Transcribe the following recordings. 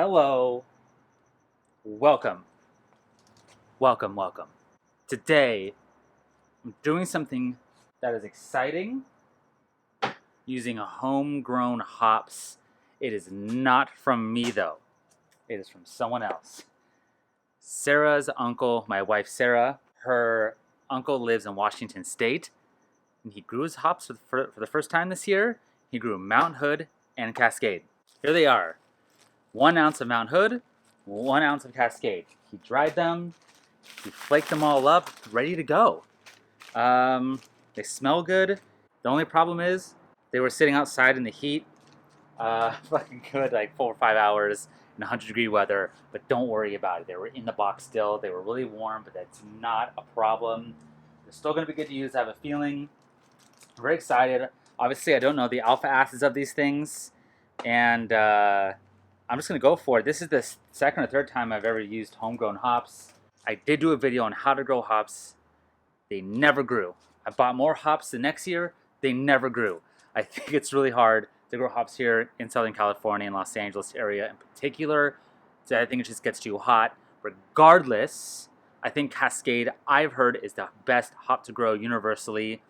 Hello, welcome, welcome. Today, I'm doing something that is exciting using homegrown hops. It is not from me though, it is from someone else. Sarah's uncle, my wife Sarah, her uncle lives in Washington State, and he grew his hops for the first time this year. He grew Mount Hood and Cascade. Here they are. 1 ounce of Mount Hood, 1 ounce of Cascade. He dried them, he flaked them all up, ready to go. They smell good. The only problem is they were sitting outside in the heat, fucking good, like 4 or 5 hours in 100-degree weather. But don't worry about it. They were in the box still. They were really warm, but that's not a problem. They're still going to be good to use. I have a feeling. I'm very excited. Obviously, I don't know the alpha acids of these things, and I'm just going to go for it. This is the second or third time I've ever used homegrown hops. I did do a video on how to grow hops. They never grew. I bought more hops the next year. They never grew. I think it's really hard to grow hops here in Southern California and Los Angeles area in particular. So I think it just gets too hot. Regardless, I think Cascade, I've heard, is the best hop to grow universally.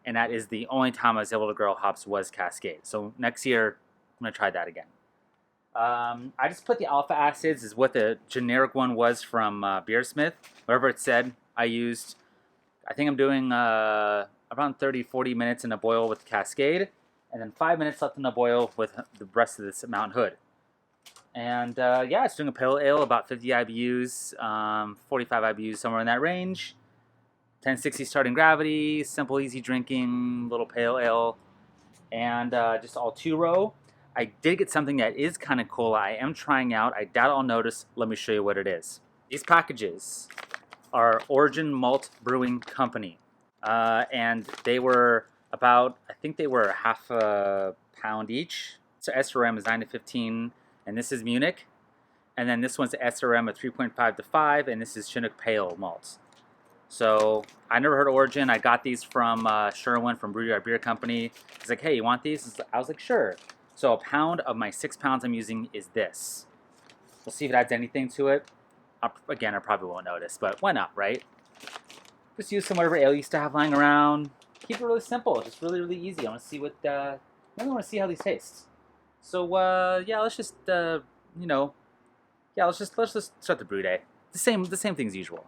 And that is the only time I was able to grow hops was Cascade. So next year, I'm going to try that again. I just put the alpha acids is what the generic one was from Beersmith. Whatever it said, I used. I think I'm doing around 30-40 minutes in a boil with Cascade, and then 5 minutes left in the boil with the rest of this Mount Hood. And yeah, it's doing a pale ale, about 50 IBUs, 45 IBUs, somewhere in that range. 1060 starting gravity, simple, easy drinking, little pale ale, and just all 2-row. I did get something that is kind of cool. I am trying out. I doubt I'll notice. Let me show you what it is. These packages are Origin Malt Brewing Company. And they were about, I think they were half a pound each. So SRM is 9 to 15, and this is Munich. And then this one's SRM of 3.5 to 5, and this is Chinook Pale Malts. So I never heard of Origin. I got these from Sherwin from Brew, our beer company. He's like, hey, you want these? I was like, sure. So a pound of my 6 pounds I'm using is this. We'll see if it adds anything to it. Again, I probably won't notice, but why not, right? Just use some whatever ale you used to have lying around. Keep it really simple, just really, really easy. I want to see what, I really want to see how these taste. So yeah, let's just, let's just start the brew day. The same thing as usual.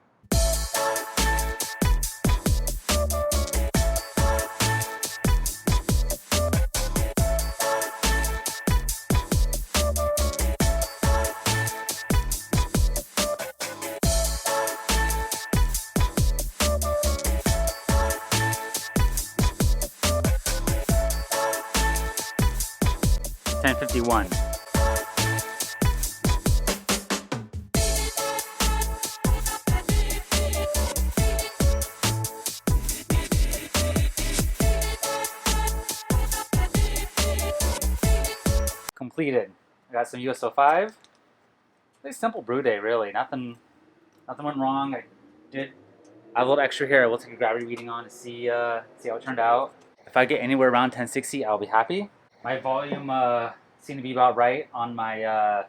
10:51. Completed. I got some USO5. Pretty simple brew day, really. Nothing went wrong. I did have a little extra here. I will take a gravity reading on to see how it turned out. If I get anywhere around 1060, I'll be happy. My volume seemed to be about right on my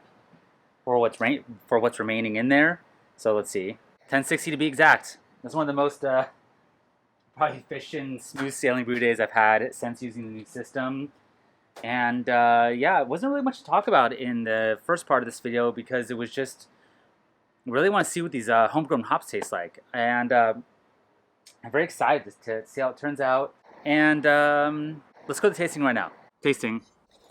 for what's remaining in there. So let's see, 1060 to be exact. That's one of the most probably efficient, smooth sailing brew days I've had since using the new system. And yeah, it wasn't really much to talk about in the first part of this video because it was just I really want to see what these homegrown hops taste like, and I'm very excited to see how it turns out. And let's go to tasting right now. Tasting.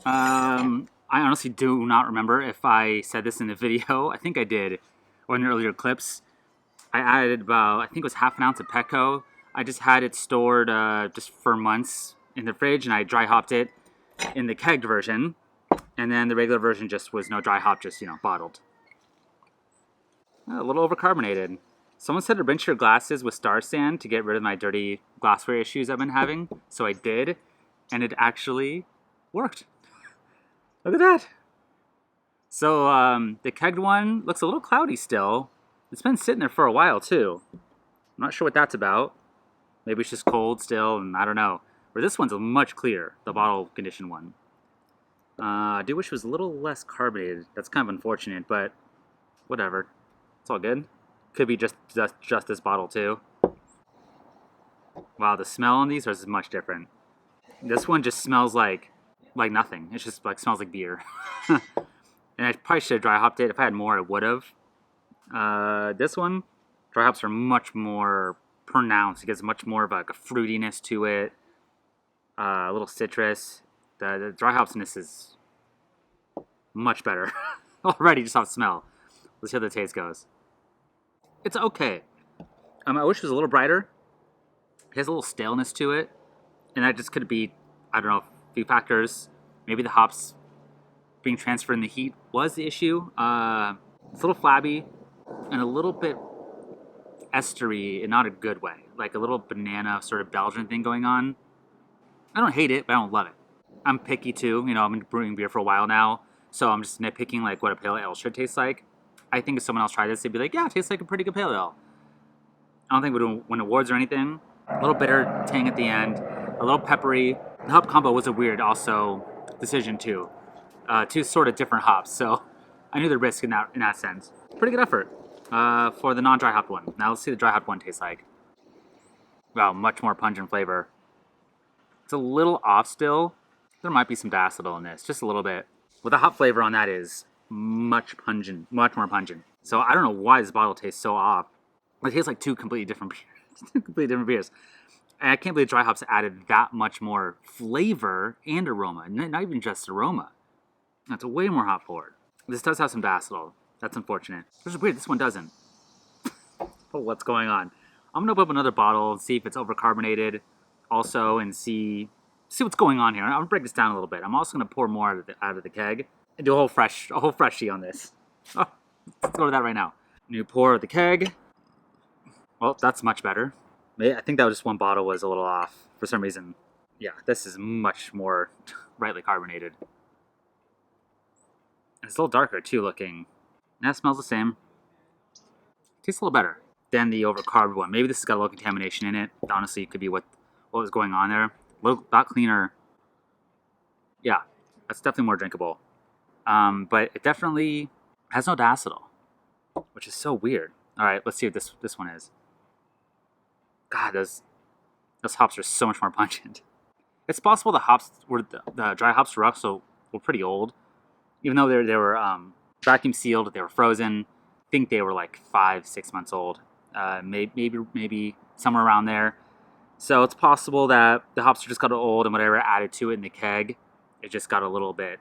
I honestly do not remember if I said this in the video. I think I did, or in the earlier clips. I added about, I think it was half an ounce of Petco. I just had it stored just for months in the fridge, and I dry hopped it in the kegged version. And then the regular version just was no dry hop, just, bottled. A little overcarbonated. Someone said to rinse your glasses with Star Sand to get rid of my dirty glassware issues I've been having. So I did, and it actually worked. Look at that. So the kegged one looks a little cloudy still. It's been sitting there for a while too. I'm not sure what that's about. Maybe it's just cold still, and I don't know. Where this one's much clearer, the bottle conditioned one. I do wish it was a little less carbonated. That's kind of unfortunate, but whatever. It's all good. Could be just this bottle too. Wow, the smell on these is much different. This one just smells like nothing. It just like smells like beer. And I probably should have dry hopped it. If I had more, I would have. This one, dry hops are much more pronounced. It gives much more of like a fruitiness to it. A little citrus. The dry hopsiness is much better already just off smell. Let's see how the taste goes. It's okay. I wish it was a little brighter. It has a little staleness to it, and that just could be, I don't know, a few factors. Maybe the hops being transferred in the heat was the issue. It's a little flabby and a little bit estery in not a good way, like a little banana sort of Belgian thing going on. I don't hate it, but I don't love it. I'm picky too. You know, I've been brewing beer for a while now, so I'm just nitpicking like what a pale ale should taste like. I think if someone else tried this, they'd be like, "Yeah, it tastes like a pretty good pale ale." I don't think we would win awards or anything. A little bitter tang at the end, a little peppery. The hop combo was a weird also decision too. Two sort of different hops, so I knew the risk in that sense. Pretty good effort for the non-dry hop one. Now let's see the dry hop one tastes like. Wow, much more pungent flavor. It's a little off still. There might be some diacetyl in this, just a little bit. But the hop flavor on that is much pungent, much more pungent. So I don't know why this bottle tastes so off. It tastes like two completely different beers. Two completely different beers. And I can't believe dry hops added that much more flavor and aroma. Not even just aroma. That's way more hop forward. This does have some diacetyl. That's unfortunate. Which is weird, this one doesn't. Oh, what's going on? I'm gonna open up another bottle and see if it's overcarbonated also and see what's going on here. I'm gonna break this down a little bit. I'm also gonna pour more out of the keg and do a whole freshie on this. Oh, let's go to that right now. New pour of the keg. Well, that's much better. I think that was just one bottle was a little off for some reason. Yeah, this is much more brightly carbonated. It's a little darker too looking. And that smells the same. Tastes a little better than the overcarb one. Maybe this has got a little contamination in it. Honestly, it could be what was going on there. A lot cleaner. Yeah, that's definitely more drinkable. But it definitely has no diacetyl, which is so weird. All right, let's see what this one is. God, those hops are so much more pungent. It's possible the dry hops were also were pretty old, even though they were vacuum sealed. They were frozen. I think they were like 5-6 months old. Maybe somewhere around there. So it's possible that the hops just got old and whatever added to it in the keg, it just got a little bit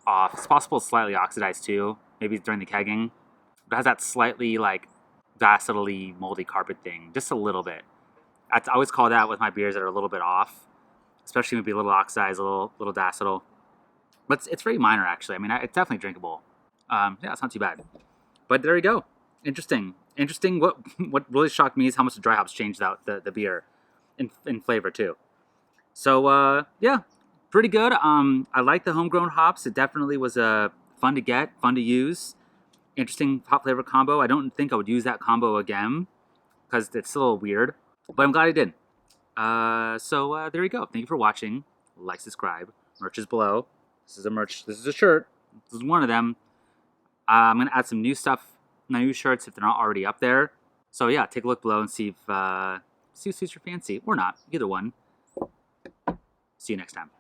off. It's possible it's slightly oxidized too, maybe during the kegging. It has that slightly like diacetyl-y moldy carpet thing, just a little bit. I always call that with my beers that are a little bit off, especially maybe a little oxidized, a little diacetyl. But it's very minor actually. I mean, it's definitely drinkable. Yeah, it's not too bad. But there you go. Interesting. What really shocked me is how much the dry hops changed out the beer in flavor too. So yeah, pretty good. I like the homegrown hops. It definitely was fun to get, fun to use. Interesting hop flavor combo. I don't think I would use that combo again because it's still weird. But I'm glad I did. So there you go. Thank you for watching. Like, subscribe. Merch is below. This is a merch. This is a shirt. This is one of them. I'm gonna add some new stuff, new shirts if they're not already up there. So yeah, take a look below and see if suits your fancy or not. Either one. See you next time.